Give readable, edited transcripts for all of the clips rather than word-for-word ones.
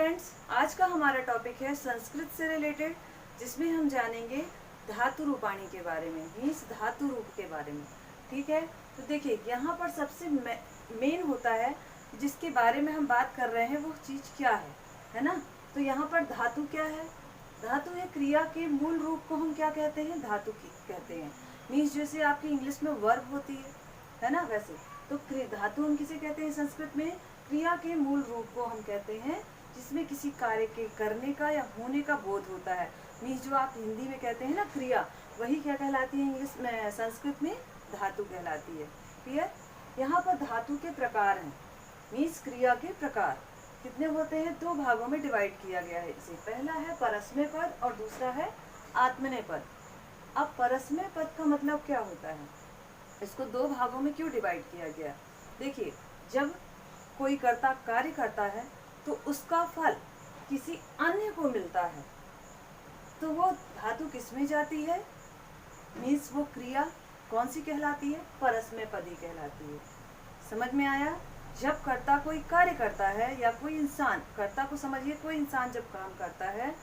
Friends, आज का हमारा टॉपिक है संस्कृत से रिलेटेड, जिसमें हम जानेंगे धातु रूपाणी के बारे में, मीन्स धातु रूप के बारे में। ठीक है, तो देखिए यहाँ पर सबसे मेन होता है जिसके बारे में हम बात कर रहे हैं वो चीज़ क्या है ना। तो यहाँ पर धातु क्या है? धातु है क्रिया के मूल रूप को हम क्या कहते हैं? धातु की कहते हैं। मीन्स जैसे आपकी इंग्लिश में वर्ब होती है ना, वैसे तो धातु हम किसे कहते हैं? संस्कृत में क्रिया के मूल रूप को हम कहते हैं जिसमें किसी कार्य के करने का या होने का बोध होता है। मीन्स जो आप हिंदी में कहते हैं ना क्रिया, वही क्या कहलाती है इंग्लिश में, संस्कृत में धातु कहलाती है। क्लियर? यहाँ पर धातु के प्रकार हैं, मीन्स क्रिया के प्रकार कितने होते हैं? दो भागों में डिवाइड किया गया है इसे। पहला है परस्मय पद और दूसरा है आत्मनेय पद। अब परस्मय पद का मतलब क्या होता है? इसको दो भागों में क्यों डिवाइड किया गया? देखिए, जब कोई कर्ता कार्य करता है तो उसका फल किसी अन्य को मिलता है, तो वो धातु किसमें जाती है? मीन्स वो क्रिया कौन सी कहलाती है? परस्मय पदी कहलाती है। समझ में आया? जब कर्ता कोई कार्य करता है या कोई इंसान, कर्ता को समझिए, कोई इंसान जब काम करता है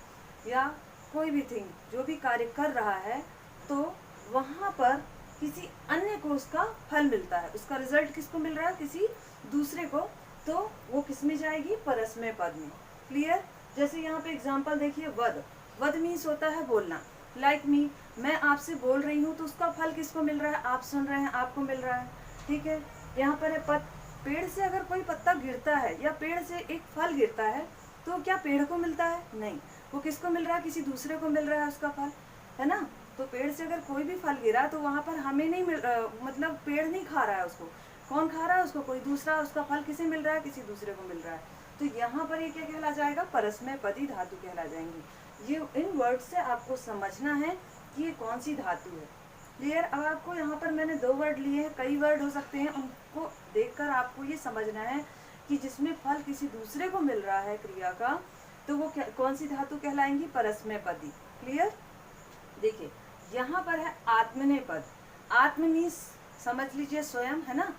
या कोई भी थिंग जो भी कार्य कर रहा है, तो वहाँ पर किसी अन्य को उसका फल मिलता है, उसका रिजल्ट किसको मिल रहा है? किसी दूसरे को, तो वो किस में जाएगी? परस्मय पद में। क्लियर? जैसे यहाँ पे एग्जांपल देखिए, वद। वद मीन्स होता है बोलना। लाइक मी, मैं आपसे बोल रही हूँ तो उसका फल किसको मिल रहा है? आप सुन रहे हैं, आपको मिल रहा है। ठीक है, यहाँ पर है पद। पेड़ से अगर कोई पत्ता गिरता है या पेड़ से एक फल गिरता है तो क्या पेड़ को मिलता है? नहीं, वो किसको मिल रहा है? किसी दूसरे को मिल रहा है उसका फल, है ना। तो पेड़ से अगर कोई भी फल गिरा तो वहाँ पर हमें नहीं मतलब पेड़ नहीं खा रहा है उसको, कौन खा रहा है उसको? कोई दूसरा। उसका फल किसे मिल रहा है? किसी दूसरे को मिल रहा है। तो यहाँ पर ये क्या कहला जाएगा? परस्मय पदी धातु कहला जाएंगी। ये इन वर्ड से आपको समझना है कि ये कौन सी धातु है। क्लियर? अब आपको यहाँ पर मैंने दो वर्ड लिए हैं, कई वर्ड हो सकते हैं, उनको देखकर आपको ये समझना है कि जिसमें फल किसी दूसरे को मिल रहा है क्रिया का, तो वो कौन सी धातु कहलाएंगी? परस्मय पदी। क्लियर? देखिए, यहाँ पर है आत्मनेय पद। आत्म मीन्स समझ लीजिए स्वयं, है ना।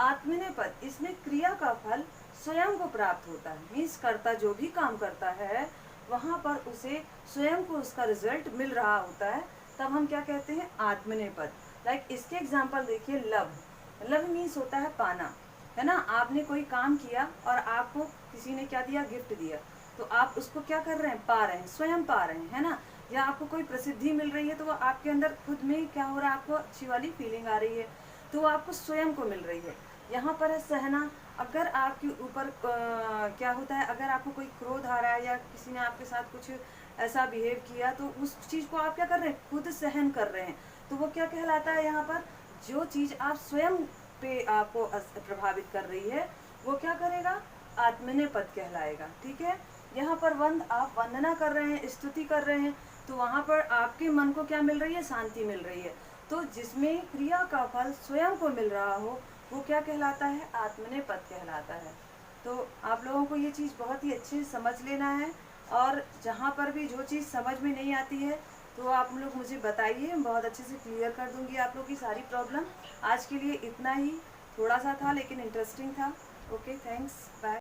आत्मनेय पद, इसमें क्रिया का फल स्वयं को प्राप्त होता है। मीन्स कर्ता जो भी काम करता है वहाँ पर उसे स्वयं को उसका रिजल्ट मिल रहा होता है, तब हम क्या कहते हैं? आत्मनेय पद। लाइक इसके एग्जाम्पल देखिए, लव। लव मीन्स होता है पाना, है ना। आपने कोई काम किया और आपको किसी ने क्या दिया? गिफ्ट दिया, तो आप उसको क्या कर रहे हैं? पा रहे हैं, स्वयं पा रहे हैं, है ना। या आपको कोई प्रसिद्धि मिल रही है तो वो आपके अंदर खुद में क्या हो रहा है? आपको अच्छी वाली फीलिंग आ रही है, तो वो आपको स्वयं को मिल रही है। यहाँ पर है सहना। अगर आपके ऊपर क्या होता है, अगर आपको कोई क्रोध आ रहा है या किसी ने आपके साथ कुछ ऐसा बिहेव किया, तो उस चीज़ को आप क्या कर रहे हैं? खुद सहन कर रहे हैं, तो वो क्या कहलाता है? यहाँ पर जो चीज़ आप स्वयं पे आपको प्रभावित कर रही है वो क्या करेगा? आत्मनेय पद कहलाएगा। ठीक है, यहाँ पर वंद, आप वंदना कर रहे हैं, स्तुति कर रहे हैं, तो वहाँ पर आपके मन को क्या मिल रही है? शांति मिल रही है। तो जिसमें क्रिया का फल स्वयं को मिल रहा हो वो क्या कहलाता है? आत्मनेय पद कहलाता है। तो आप लोगों को ये चीज़ बहुत ही अच्छे से समझ लेना है, और जहाँ पर भी जो चीज़ समझ में नहीं आती है तो आप लोग मुझे बताइए, बहुत अच्छे से क्लियर कर दूंगी आप लोग की सारी प्रॉब्लम। आज के लिए इतना ही, थोड़ा सा था लेकिन इंटरेस्टिंग था। Okay, thanks, bye.